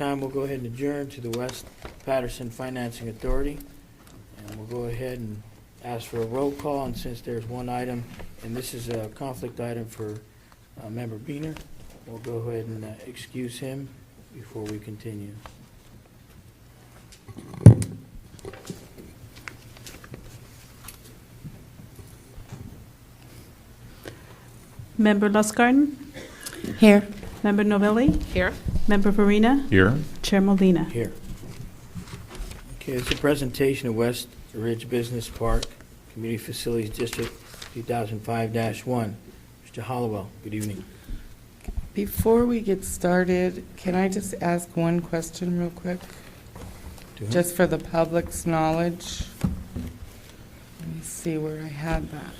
time, we'll go ahead and adjourn to the West Patterson Financing Authority. And we'll go ahead and ask for a roll call, and since there's one item, and this is a conflict item for Member Beener, we'll go ahead and excuse him before we continue. Member Lustgarten? Here. Member Novelli? Here. Member Farina? Here. Chair Molina? Here. Okay, it's a presentation of West Ridge Business Park Community Facilities District 2005-1. Mr. Hallowell, good evening. Before we get started, can I just ask one question real quick? Just for the public's knowledge. Let me see where I had that.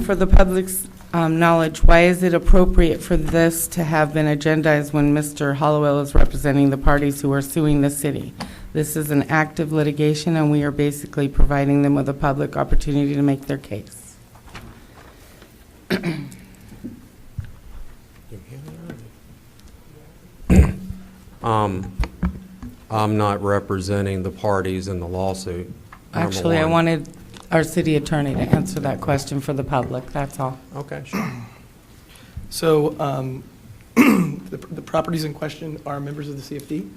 For the public's knowledge, why is it appropriate for this to have been agendized when Mr. Hallowell is representing the parties who are suing the city? This is an active litigation, and we are basically providing them with a public opportunity to make their case. I'm not representing the parties in the lawsuit. Actually, I wanted our city attorney to answer that question for the public, that's all. Okay, sure. So the properties in question are members of the CFD.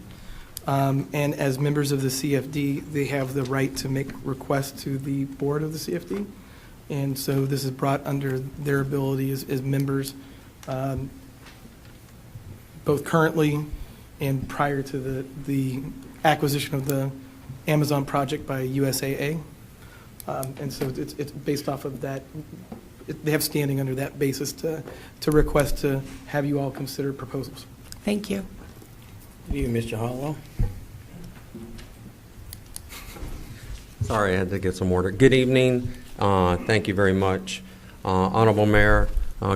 And as members of the CFD, they have the right to make requests to the board of the CFD. And so this is brought under their ability as members, both currently and prior to the acquisition of the Amazon project by USAA. And so it's based off of that. They have standing under that basis to request to have you all consider proposals. Thank you. Good evening, Mr. Hallowell. Sorry, I had to get some order. Good evening. Thank you very much. Honorable Mayor,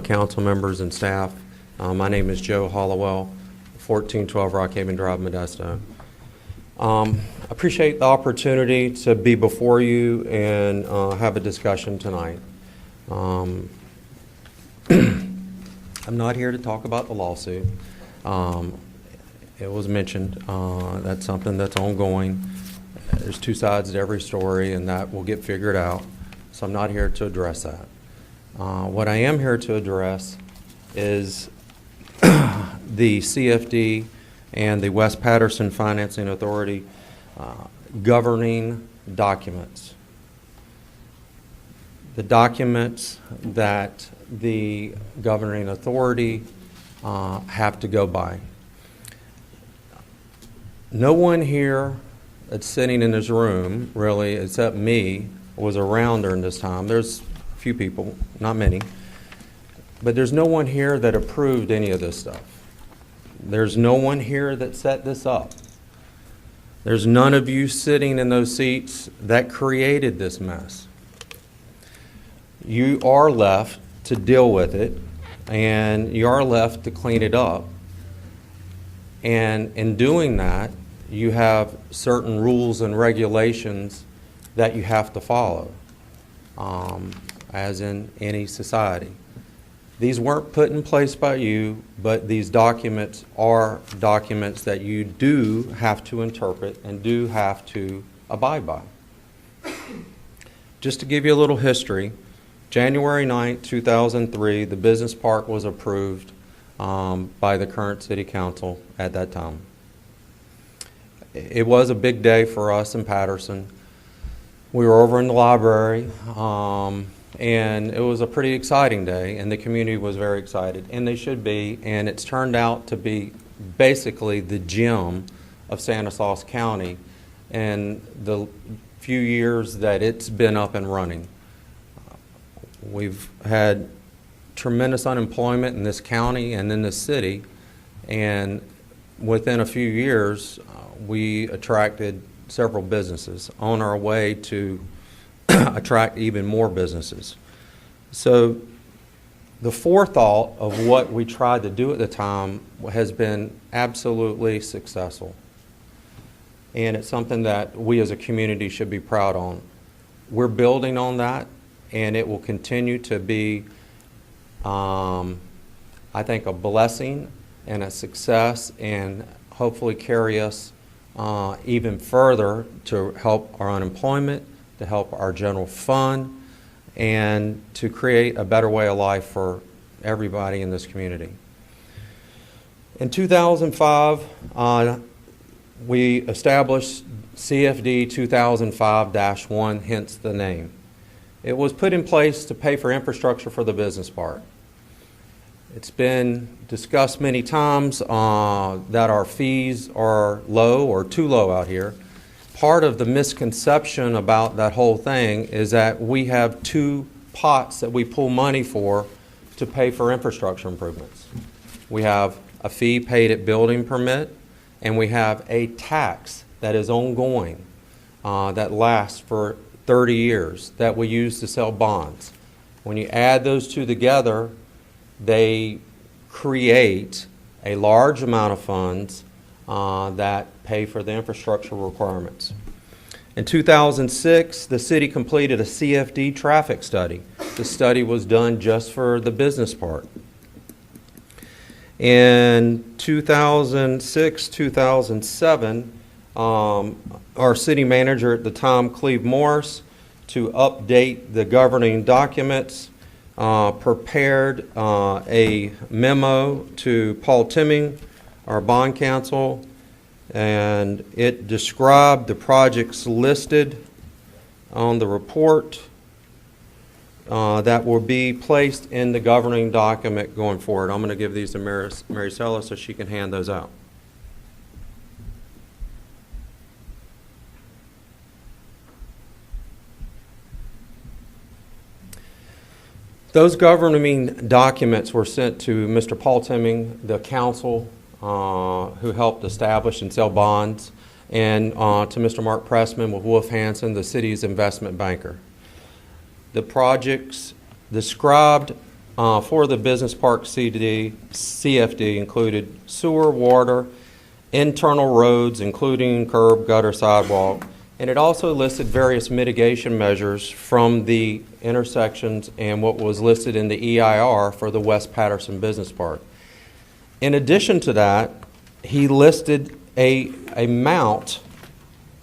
council members, and staff. My name is Joe Hallowell, 1412 Rockhaven Drive, Modesto. Appreciate the opportunity to be before you and have a discussion tonight. I'm not here to talk about the lawsuit. It was mentioned. That's something that's ongoing. There's two sides to every story, and that will get figured out. So I'm not here to address that. What I am here to address is the CFD and the West Patterson Financing Authority governing documents. The documents that the governing authority have to go by. No one here that's sitting in this room, really, except me, was around during this time. There's a few people, not many, but there's no one here that approved any of this stuff. There's no one here that set this up. There's none of you sitting in those seats that created this mess. You are left to deal with it, and you are left to clean it up. And in doing that, you have certain rules and regulations that you have to follow, as in any society. These weren't put in place by you, but these documents are documents that you do have to interpret and do have to abide by. Just to give you a little history, January 9th, 2003, the business park was approved by the current city council at that time. It was a big day for us in Patterson. We were over in the library, and it was a pretty exciting day, and the community was very excited, and they should be, and it's turned out to be basically the gem of Stanislaus County in the few years that it's been up and running. We've had tremendous unemployment in this county and in this city, and within a few years, we attracted several businesses on our way to attract even more businesses. So the forethought of what we tried to do at the time has been absolutely successful. And it's something that we as a community should be proud on. We're building on that, and it will continue to be I think, a blessing and a success, and hopefully carry us even further to help our unemployment, to help our general fund, and to create a better way of life for everybody in this community. In 2005, we established CFD 2005-1, hence the name. It was put in place to pay for infrastructure for the business park. It's been discussed many times that our fees are low or too low out here. Part of the misconception about that whole thing is that we have two pots that we pull money for to pay for infrastructure improvements. We have a fee paid at building permit, and we have a tax that is ongoing, that lasts for 30 years, that we use to sell bonds. When you add those two together, they create a large amount of funds that pay for the infrastructure requirements. In 2006, the city completed a CFD traffic study. The study was done just for the business park. In 2006, 2007, our city manager at the time, Cleve Morris, to update the governing documents, prepared a memo to Paul Timming, our bond counsel, and it described the projects listed on the report that will be placed in the governing document going forward. I'm going to give these to Mary Sella so she can hand those out. Those governing documents were sent to Mr. Paul Timming, the counsel who helped establish and sell bonds, and to Mr. Mark Pressman with Wolf Hansen, the city's investment banker. The projects described for the business park CFD included sewer, water, internal roads, including curb, gutter, sidewalk, and it also listed various mitigation measures from the intersections and what was listed in the EIR for the West Patterson Business Park. In addition to that, he listed a amount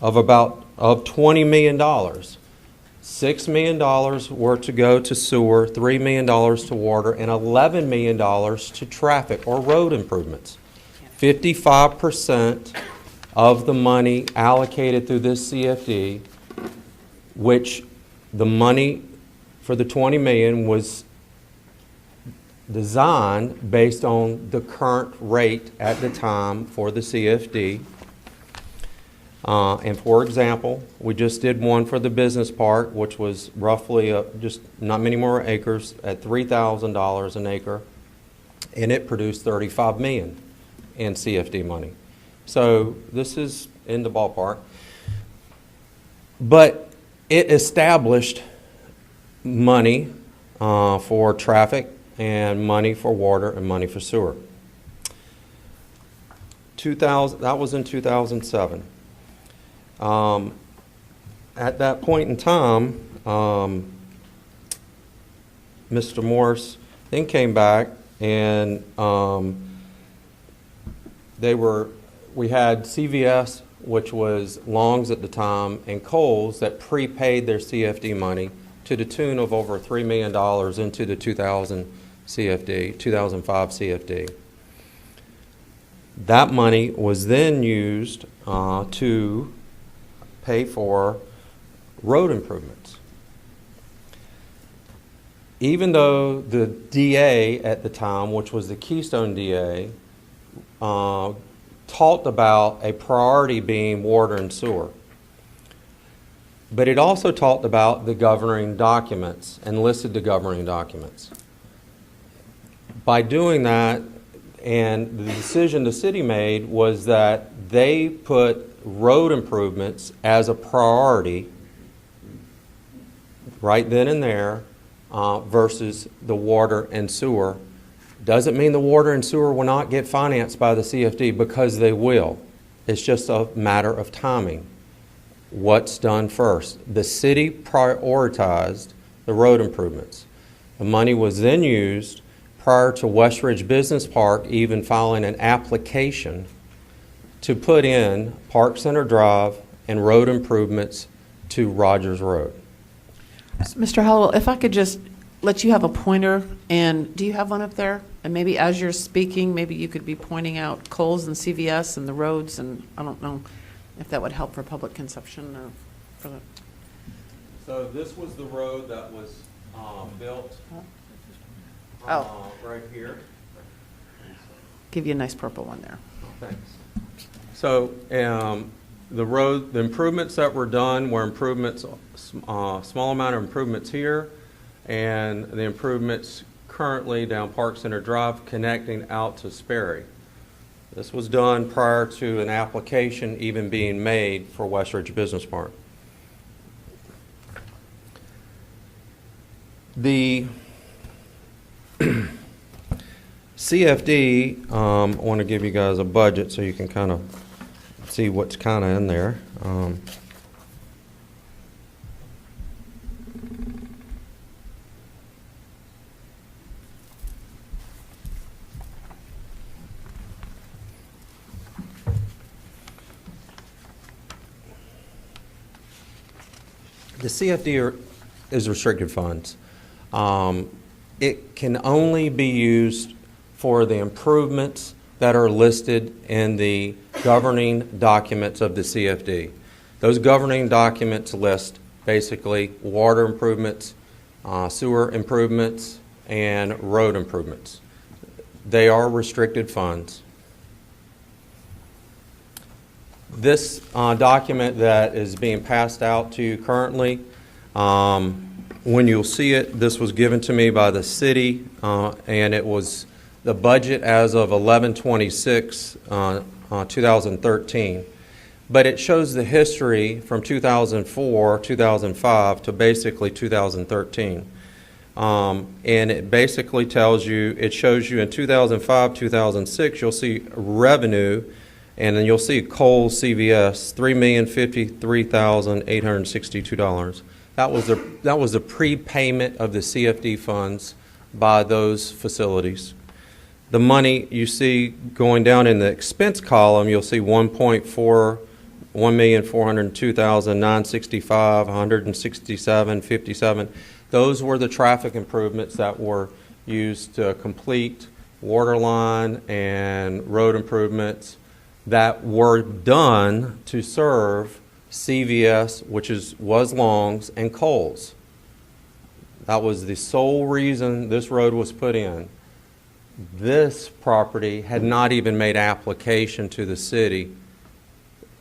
of $20 million. $6 million were to go to sewer, $3 million to water, and $11 million to traffic or road improvements. 55% of the money allocated through this CFD, which the money for the $20 million was designed based on the current rate at the time for the CFD. And for example, we just did one for the business park, which was roughly just not many more acres at $3,000 an acre, and it produced $35 million in CFD money. So this is in the ballpark. But it established money for traffic and money for water and money for sewer. That was in 2007. At that point in time, Mr. Morris then came back and we had CVS, which was Long's at the time, and Kohl's that prepaid their CFD money to the tune of over $3 million into the 2005 CFD. That money was then used to pay for road improvements. Even though the DA at the time, which was the Keystone DA, talked about a priority being water and sewer. But it also talked about the governing documents and listed the governing documents. By doing that, and the decision the city made was that they put road improvements as a priority right then and there versus the water and sewer. Doesn't mean the water and sewer will not get financed by the CFD, because they will. It's just a matter of timing. What's done first? The city prioritized the road improvements. The money was then used prior to Westridge Business Park even filing an application to put in Park Center Drive and road improvements to Rogers Road. Mr. Hallowell, if I could just let you have a pointer, and do you have one up there? And maybe as you're speaking, maybe you could be pointing out Kohl's and CVS and the roads, and I don't know if that would help for public consumption or for the... So this was the road that was built right here. Give you a nice purple one there. Thanks. So the road, the improvements that were done were improvements, small amount of improvements here, and the improvements currently down Park Center Drive connecting out to Sperry. This was done prior to an application even being made for Westridge Business Park. The CFD, I want to give you guys a budget so you can kind of see what's kind of in there. The CFD is restricted funds. It can only be used for the improvements that are listed in the governing documents of the CFD. Those governing documents list basically water improvements, sewer improvements, and road improvements. They are restricted funds. This document that is being passed out to you currently, when you'll see it, this was given to me by the city, and it was the budget as of 11/26/2013. But it shows the history from 2004, 2005 to basically 2013. And it basically tells you, it shows you in 2005, 2006, you'll see revenue, and then you'll see Kohl's CVS, $3,053,862. That was the prepayment of the CFD funds by those facilities. The money you see going down in the expense column, you'll see 1,402,965, 167, 57. Those were the traffic improvements that were used to complete water line and road improvements that were done to serve CVS, which was Long's, and Kohl's. That was the sole reason this road was put in. This property had not even made application to the city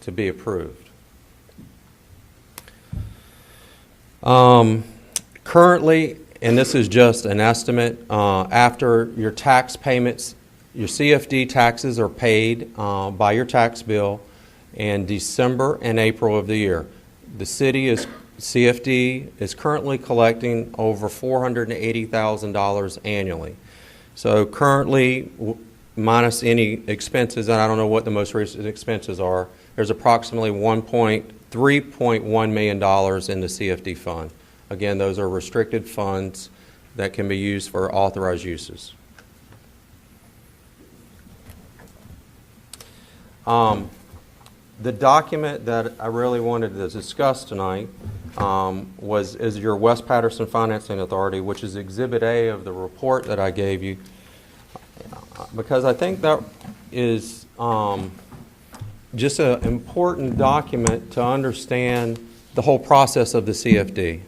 to be approved. Currently, and this is just an estimate, after your tax payments, your CFD taxes are paid by your tax bill in December and April of the year. The CFD is currently collecting over $480,000 annually. So currently, minus any expenses, and I don't know what the most recent expenses are, there's approximately $3.1 million in the CFD fund. Again, those are restricted funds that can be used for authorized uses. The document that I really wanted to discuss tonight is your West Patterson Financing Authority, which is Exhibit A of the report that I gave you, because I think that is just an important document to understand the whole process of the CFD.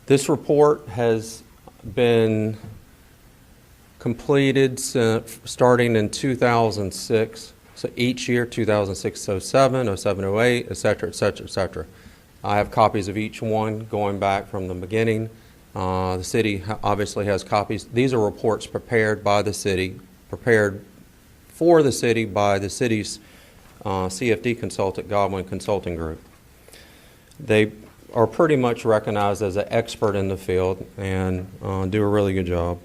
This report has been completed starting in 2006. So each year, 2006, 07, 07, 08, et cetera, et cetera, et cetera. I have copies of each one going back from the beginning. The city obviously has copies. These are reports prepared by the city, prepared for the city by the city's CFD consultant, Godwin Consulting Group. They are pretty much recognized as an expert in the field and do a really good job.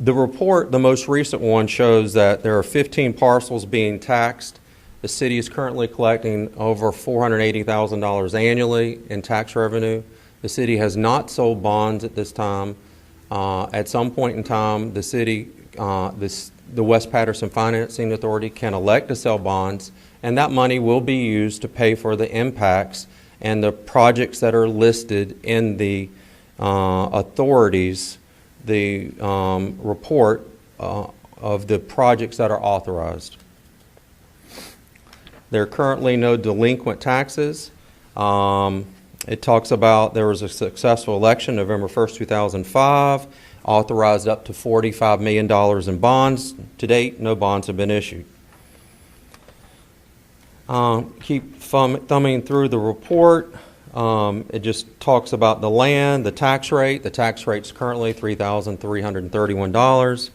The report, the most recent one, shows that there are 15 parcels being taxed The city is currently collecting over $480,000 annually in tax revenue. The city has not sold bonds at this time. At some point in time, the city, the West Patterson Financing Authority can elect to sell bonds, and that money will be used to pay for the impacts and the projects that are listed in the authorities, the report of the projects that are authorized. There are currently no delinquent taxes. It talks about there was a successful election November 1st, 2005, authorized up to $45 million in bonds. To date, no bonds have been issued. Keep thumbing through the report. It just talks about the land, the tax rate. The tax rate's currently $3,331.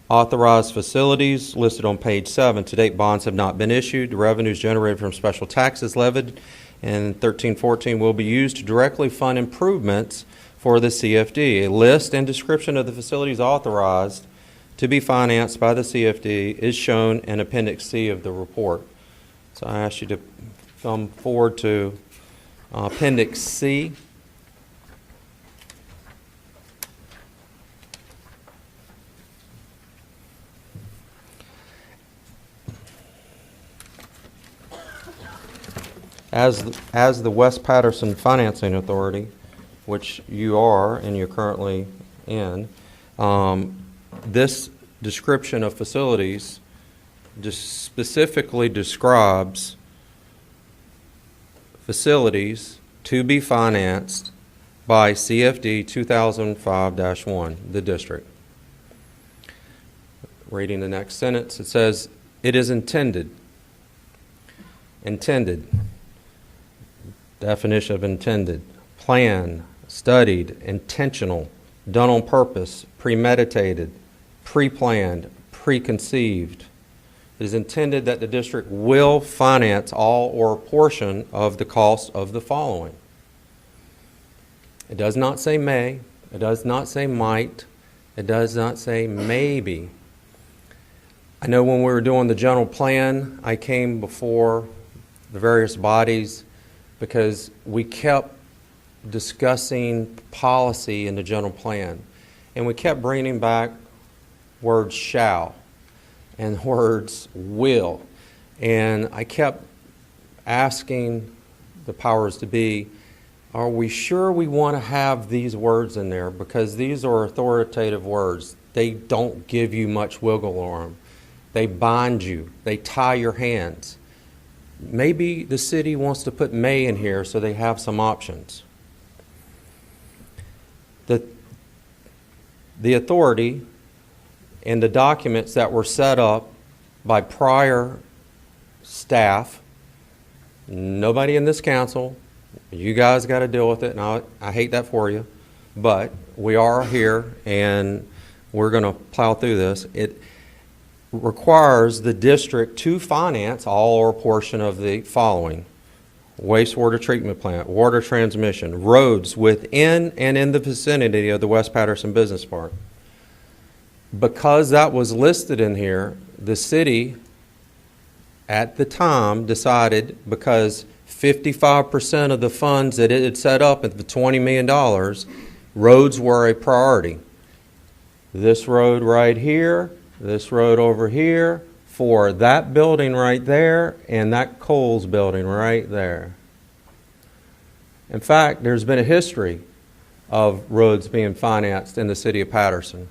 Authorized facilities listed on page 7. To date, bonds have not been issued. The revenues generated from special taxes levied in 13-14 will be used to directly fund improvements for the CFD. A list and description of the facilities authorized to be financed by the CFD is shown in Appendix C of the report. So I ask you to come forward to Appendix C. As the West Patterson Financing Authority, which you are and you're currently in, this description of facilities just specifically describes facilities to be financed by CFD 2005-1, the district. Reading the next sentence, it says, it is intended. Definition of intended: planned, studied, intentional, done on purpose, premeditated, pre-planned, preconceived. It is intended that the district will finance all or a portion of the cost of the following. It does not say may, it does not say might, it does not say maybe. I know when we were doing the general plan, I came before the various bodies because we kept discussing policy in the general plan, and we kept bringing back words shall and words will, and I kept asking the powers to be, are we sure we want to have these words in there, because these are authoritative words. They don't give you much wiggle room. They bind you. They tie your hands. Maybe the city wants to put may in here so they have some options. The authority and the documents that were set up by prior staff, nobody in this council, you guys got to deal with it, and I hate that for you, but we are here and we're going to plow through this. It requires the district to finance all or a portion of the following: wastewater treatment plant, water transmission, roads within and in the vicinity of the West Patterson Business Park. Because that was listed in here, the city at the time decided, because 55% of the funds that it had set up at the $20 million, roads were a priority. This road right here, this road over here, for that building right there, and that Coles building right there. In fact, there's been a history of roads being financed in the city of Patterson.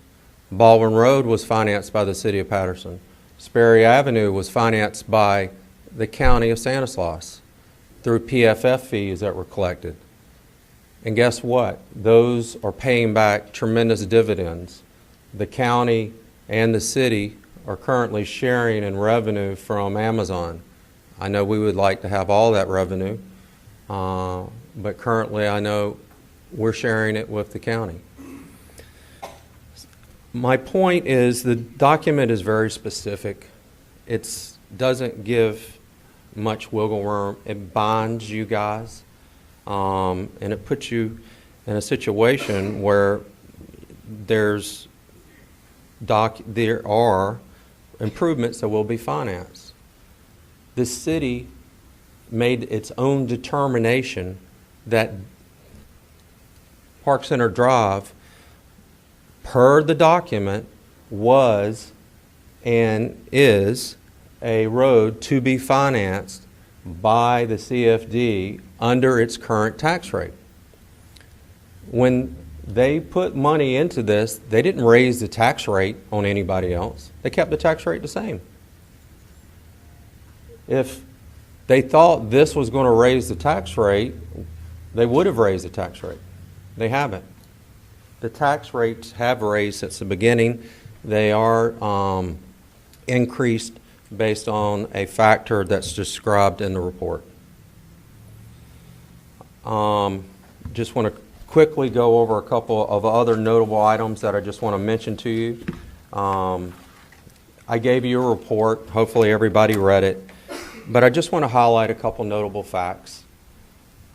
Baldwin Road was financed by the city of Patterson. Sperry Avenue was financed by the county of Stanislaus through PFF fees that were collected. And guess what? Those are paying back tremendous dividends. The county and the city are currently sharing in revenue from Amazon. I know we would like to have all that revenue, but currently I know we're sharing it with the county. My point is the document is very specific. It doesn't give much wiggle room. It binds you guys, and it puts you in a situation where there are improvements that will be financed. The city made its own determination that Park Center Drive, per the document, was and is a road to be financed by the CFD under its current tax rate. When they put money into this, they didn't raise the tax rate on anybody else. They kept the tax rate the same. If they thought this was going to raise the tax rate, they would have raised the tax rate. They haven't. The tax rates have raised since the beginning. They are increased based on a factor that's described in the report. Just want to quickly go over a couple of other notable items that I just want to mention to you. I gave you a report. Hopefully everybody read it. But I just want to highlight a couple notable facts.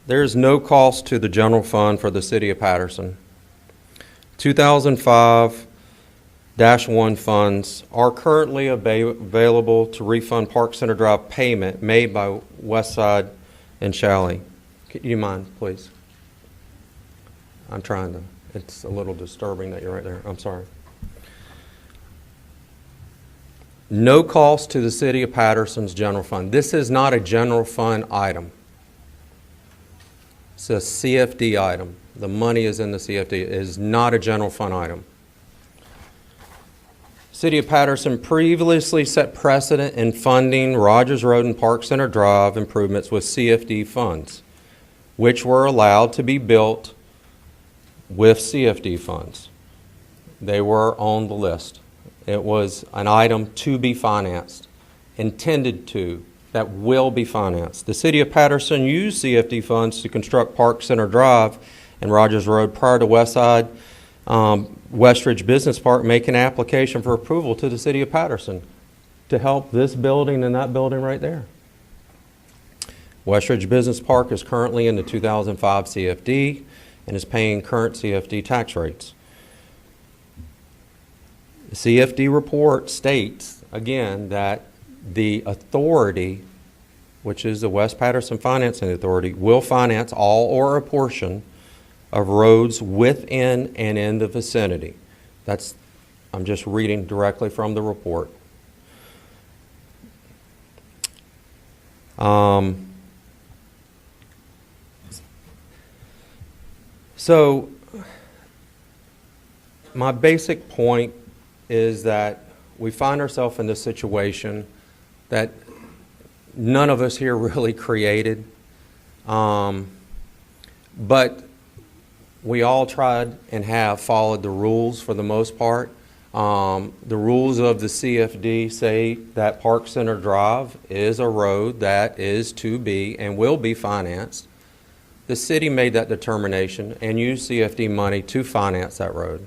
There is no cost to the general fund for the City of Patterson. 2005-1 funds are currently available to refund Park Center Drive payment made by Westside and Shalley. Could you mind, please? I'm trying to. It's a little disturbing that you're right there. I'm sorry. No cost to the City of Patterson's general fund. This is not a general fund item. It's a CFD item. The money is in the CFD. It is not a general fund item. City of Patterson previously set precedent in funding Rogers Road and Park Center Drive improvements with CFD funds, which were allowed to be built with CFD funds. They were on the list. It was an item to be financed, intended to, that will be financed. The City of Patterson used CFD funds to construct Park Center Drive and Rogers Road prior to Westside Westridge Business Park making an application for approval to the City of Patterson to help this building and that building right there. Westridge Business Park is currently in the 2005 CFD and is paying current CFD tax rates. The CFD report states, again, that the authority, which is the West Patterson Financing Authority, will finance all or a portion of roads within and in the vicinity. I'm just reading directly from the report. So my basic point is that we find ourselves in this situation that none of us here really created, but we all tried and have followed the rules for the most part. The rules of the CFD say that Park Center Drive is a road that is to be and will be financed. The city made that determination and used CFD money to finance that road.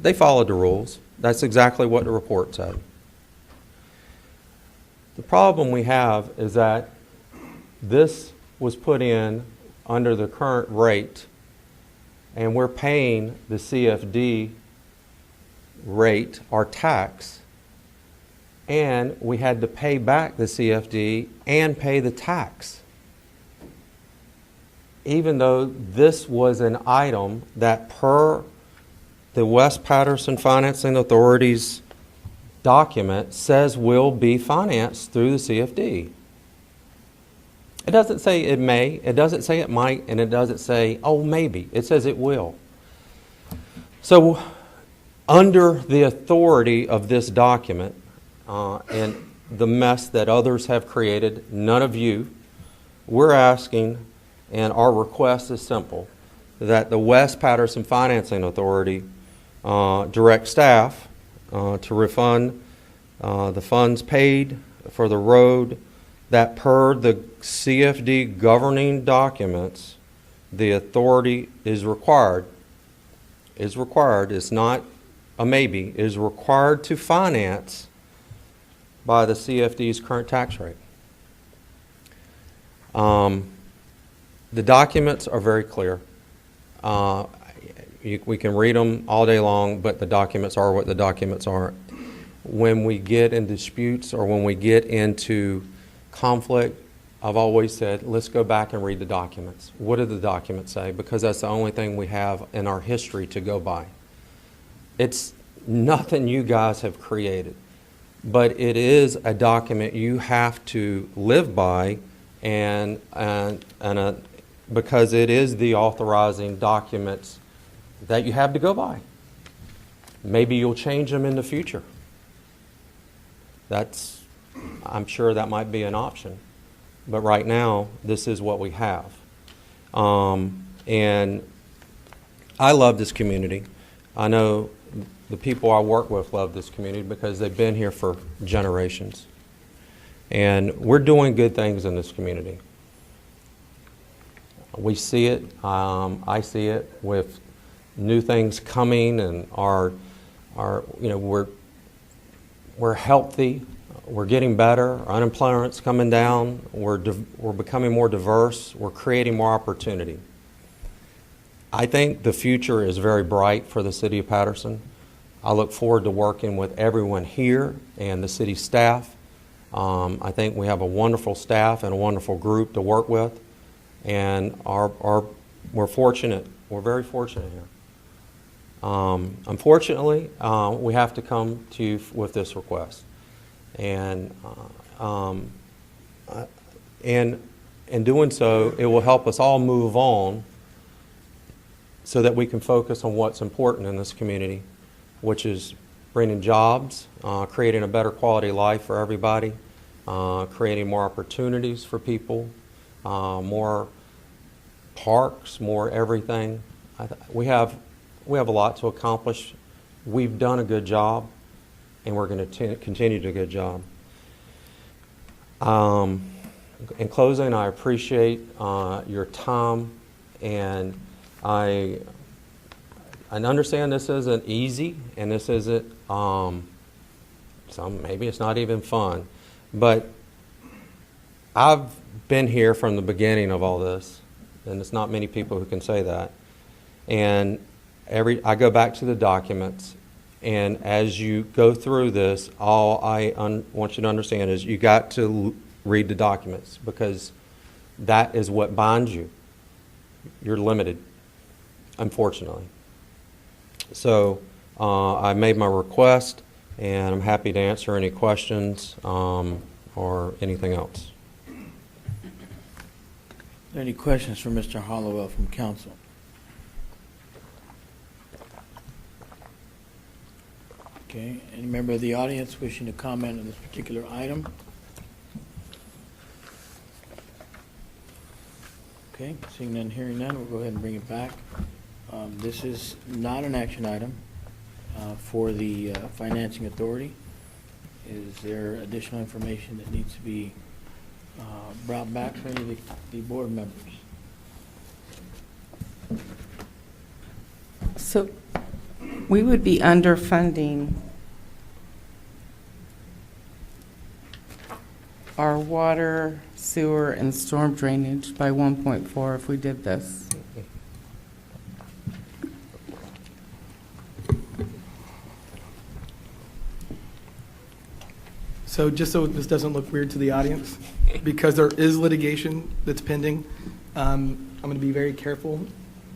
They followed the rules. That's exactly what the report said. The problem we have is that this was put in under the current rate, and we're paying the CFD rate, our tax, and we had to pay back the CFD and pay the tax. Even though this was an item that per the West Patterson Financing Authority's document says will be financed through the CFD. It doesn't say it may, it doesn't say it might, and it doesn't say, oh, maybe. It says it will. So under the authority of this document and the mess that others have created, none of you, we're asking, and our request is simple, that the West Patterson Financing Authority direct staff to refund the funds paid for the road that per the CFD governing documents, the authority is required, it's not a maybe, is required to finance by the CFD's current tax rate. The documents are very clear. We can read them all day long, but the documents are what the documents are. when we get in disputes or when we get into conflict, I've always said, let's go back and read the documents. What do the documents say? Because that's the only thing we have in our history to go by. It's nothing you guys have created, but it is a document you have to live by, because it is the authorizing documents that you have to go by. Maybe you'll change them in the future. I'm sure that might be an option. But right now, this is what we have. And I love this community. I know the people I work with love this community because they've been here for generations. And we're doing good things in this community. We see it. I see it with new things coming, and we're healthy. We're getting better. Our unemployment's coming down. We're becoming more diverse. We're creating more opportunity. I think the future is very bright for the city of Patterson. I look forward to working with everyone here and the city staff. I think we have a wonderful staff and a wonderful group to work with, and we're fortunate. We're very fortunate here. Unfortunately, we have to come to you with this request. And in doing so, it will help us all move on so that we can focus on what's important in this community, which is bringing jobs, creating a better quality of life for everybody, creating more opportunities for people, more parks, more everything. We have a lot to accomplish. We've done a good job, and we're going to continue to do a good job. In closing, I appreciate your time, and I understand this isn't easy, and this isn't, maybe it's not even fun, but I've been here from the beginning of all this, and it's not many people who can say that. And I go back to the documents, and as you go through this, all I want you to understand is you got to read the documents, because that is what binds you. You're limited, unfortunately. So I made my request, and I'm happy to answer any questions or anything else. Are there any questions for Mr. Hallowell from council? Okay, any member of the audience wishing to comment on this particular item? Okay, seeing none, hearing none, we'll go ahead and bring it back. This is not an action item for the financing authority. Is there additional information that needs to be brought back for any of the board members? So we would be underfunding our water, sewer, and storm drainage by 1.4 if we did this. So just so this doesn't look weird to the audience, because there is litigation that's pending, I'm going to be very careful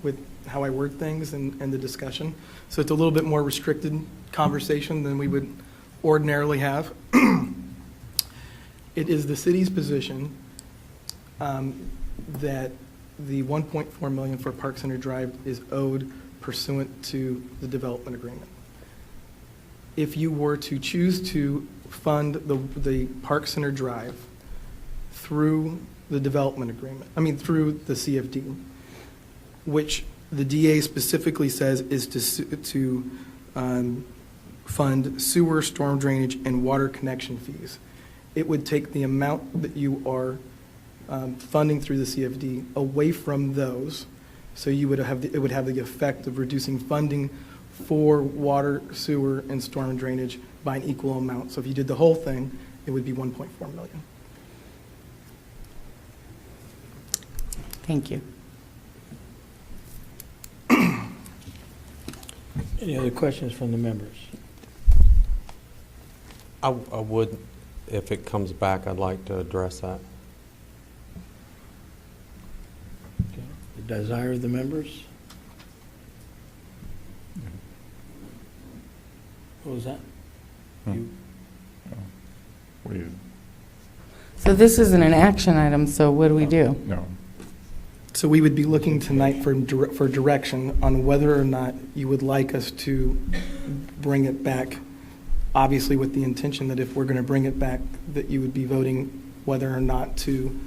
with how I word things and the discussion. So it's a little bit more restricted conversation than we would ordinarily have. It is the city's position that the $1.4 million for Park Center Drive is owed pursuant to the development agreement. If you were to choose to fund the Park Center Drive through the development agreement, through the CFD, which the DA specifically says is to fund sewer, storm drainage, and water connection fees, it would take the amount that you are funding through the CFD away from those, so it would have the effect of reducing funding for water, sewer, and storm drainage by an equal amount. So if you did the whole thing, it would be $1.4 million. Thank you. Any other questions from the members? I would, if it comes back, I'd like to address that. Okay. The desire of the members? What was that? You- So this isn't an action item, so what do we do? No. So we would be looking tonight for direction on whether or not you would like us to bring it back, obviously with the intention that if we're going to bring it back, that you would be voting whether or not to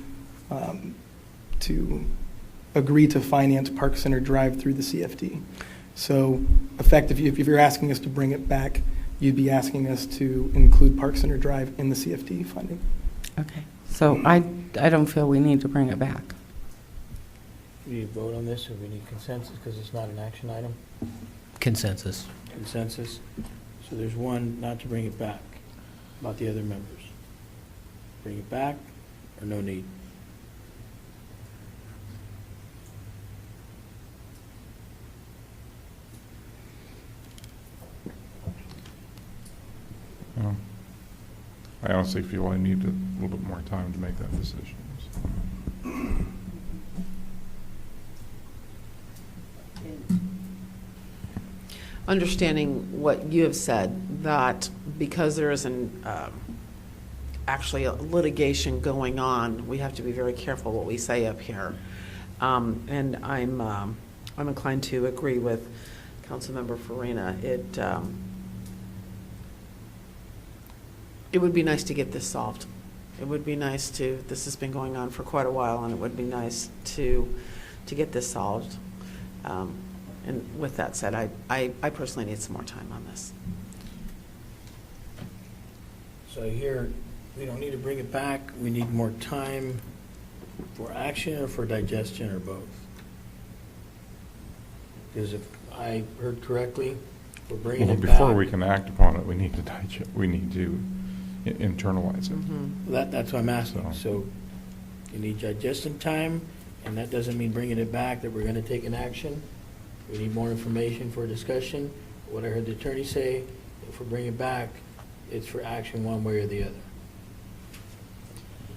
agree to finance Park Center Drive through the CFD. So effectively, if you're asking us to bring it back, you'd be asking us to include Park Center Drive in the CFD funding. Okay, so I don't feel we need to bring it back. We need to vote on this, or we need consensus, because it's not an action item? Consensus. Consensus. So there's one not to bring it back. About the other members? Bring it back, or no need? I honestly feel I need a little bit more time to make that decision. Understanding what you have said, that because there is actually a litigation going on, we have to be very careful what we say up here. And I'm inclined to agree with Councilmember Farina. It would be nice to get this solved. It would be nice to, this has been going on for quite a while, and it would be nice to get this solved. And with that said, I personally need some more time on this. So here, we don't need to bring it back, we need more time for action or for digestion, or both? Because if I heard correctly, we're bringing Well, it back. before we can act upon it, we need to digest, we need to internalize it. Mm-hmm. That's what I'm asking. So- So you need digestion time, and that doesn't mean bringing it back, that we're going to take an action. We need more information for discussion. What I heard the attorney say, if we bring it back, it's for action one way or the other.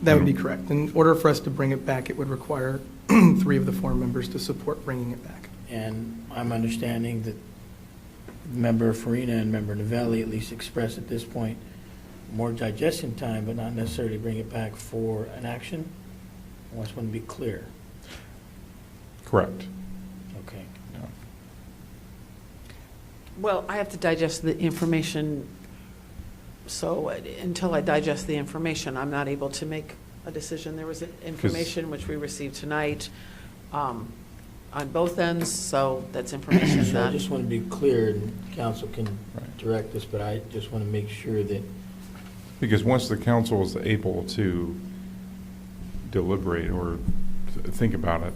That would be correct. In order for us to bring it back, it would require 3 of the 4 members to support bringing it back. And I'm understanding that Member Farina and Member Novelli at least expressed at this point more digestion time, but not necessarily bring it back for an action. I just want to be clear. Correct. Okay. Yeah. Well, I have to digest the information, so until I digest the information, I'm not able to make a decision. There was information which we received tonight on both ends, so that's information So I that, just want to be clear, and council can Right. direct us, but I just want to make sure that, Because once the council is able to deliberate or think about it,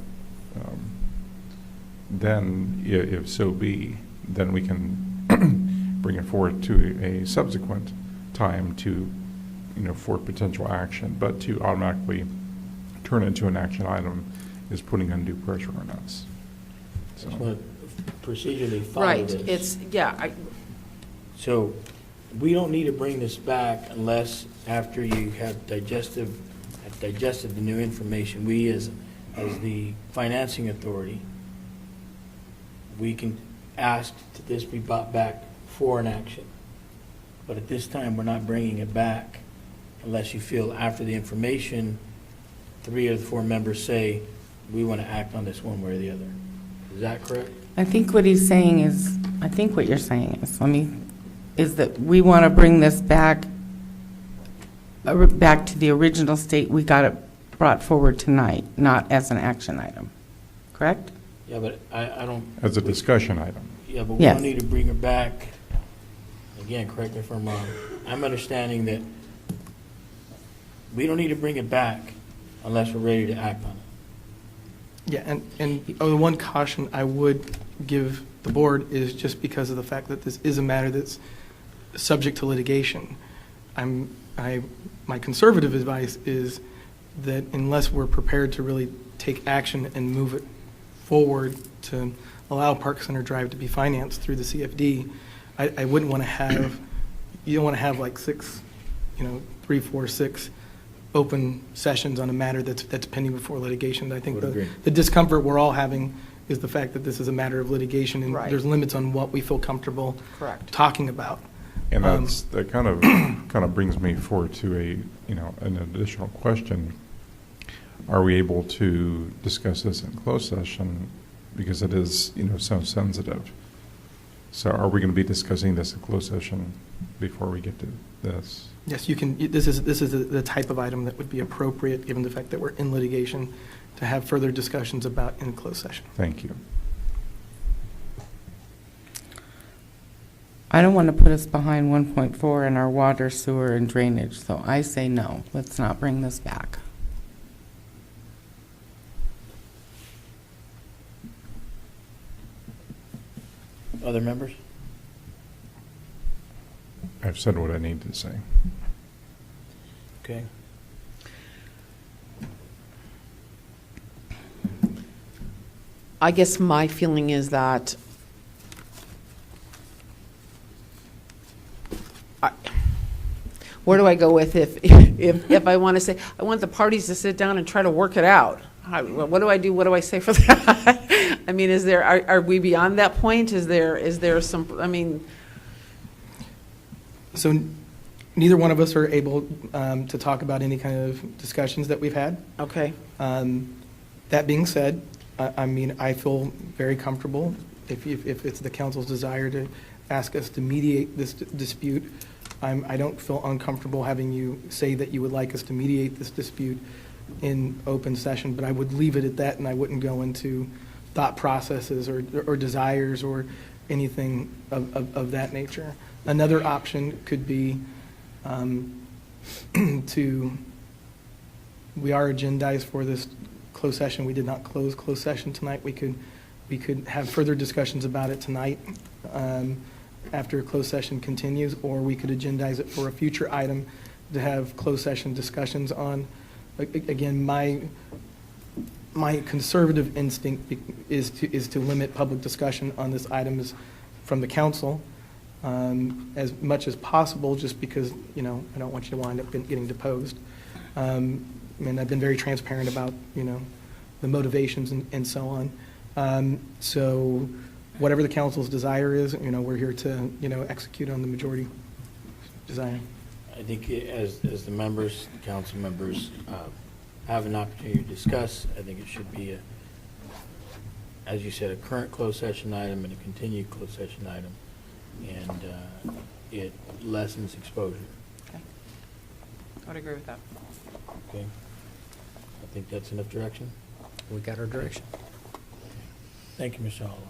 then if so be, then we can bring it forward to a subsequent time to, for potential action. But to automatically turn it into an action item is putting undue pressure on us. I So, just want to procedurally follow right, this. So we don't need to bring this back unless after you have digested the new information, we as the financing authority, we can ask that this be brought back for an action. But at this time, we're not bringing it back unless you feel after the information, 3 of the 4 members say, we want to act on this one way or the other. Is that correct? I think what he's saying is, what you're saying is that we want to bring this back to the original state we got it brought forward tonight, not as an action item, correct? Yeah, but I don't. as a discussion item. Yeah, but we Yes. don't need to bring it back. Again, correct me if I'm wrong. I'm understanding that we don't need to bring it back unless we're ready to act on it. Yeah, and the one caution I would give the board is just because of the fact that this is a matter that's subject to litigation. My conservative advice is that unless we're prepared to really take action and move it forward to allow Park Center Drive to be financed through the CFD, I wouldn't want to have, you don't want to have like 6 3, 4, 6 open sessions on a matter that's pending before litigation. I think Would agree. the discomfort we're all having is the fact that this is a matter of litigation, and Right. there's limits on what we feel comfortable Correct. talking about. And that kind of brings me forward to an additional question. Are we able to discuss this in closed session, because it is, so sensitive? So are we going to be discussing this in closed session before we get to this? Yes, you can, this is the type of item that would be appropriate, given the fact that we're in litigation, to have further discussions about in closed session. Thank you. I don't want to put us behind 1.4 in our water, sewer, and drainage, so I say no. Let's not bring this back. Other members? I've said what I need to say. Okay. I guess my feeling is that where do I go with if I want to say, I want the parties to sit down and try to work it out? What do I do? What do I say for that? I mean, are we beyond that point? Is there some, I mean. So neither one of us are able to talk about any kind of discussions that we've had. Okay. That being said, I feel very comfortable if it's the council's desire to ask us to mediate this dispute. I don't feel uncomfortable having you say that you would like us to mediate this dispute in open session, but I would leave it at that, and I wouldn't go into thought processes or desires or anything of that nature. Another option could be we are agendized for this closed session. We did not close closed session tonight. We could have further discussions about it tonight after closed session continues, or we could agendize it for a future item to have closed session discussions on. Again, my conservative instinct is to limit public discussion on this item from the council as much as possible, just because, I don't want you to wind up getting deposed. And I've been very transparent about, the motivations and so on. So whatever the council's desire is, we're here to, execute on the majority desire. I think as the members, the council members, have an opportunity to discuss, I think it should be, as you said, a current closed session item and a continued closed session item, and it lessens exposure. Okay. I would agree with that. Okay? I think that's enough direction. We got our direction. Thank you, Mr. Hallowell.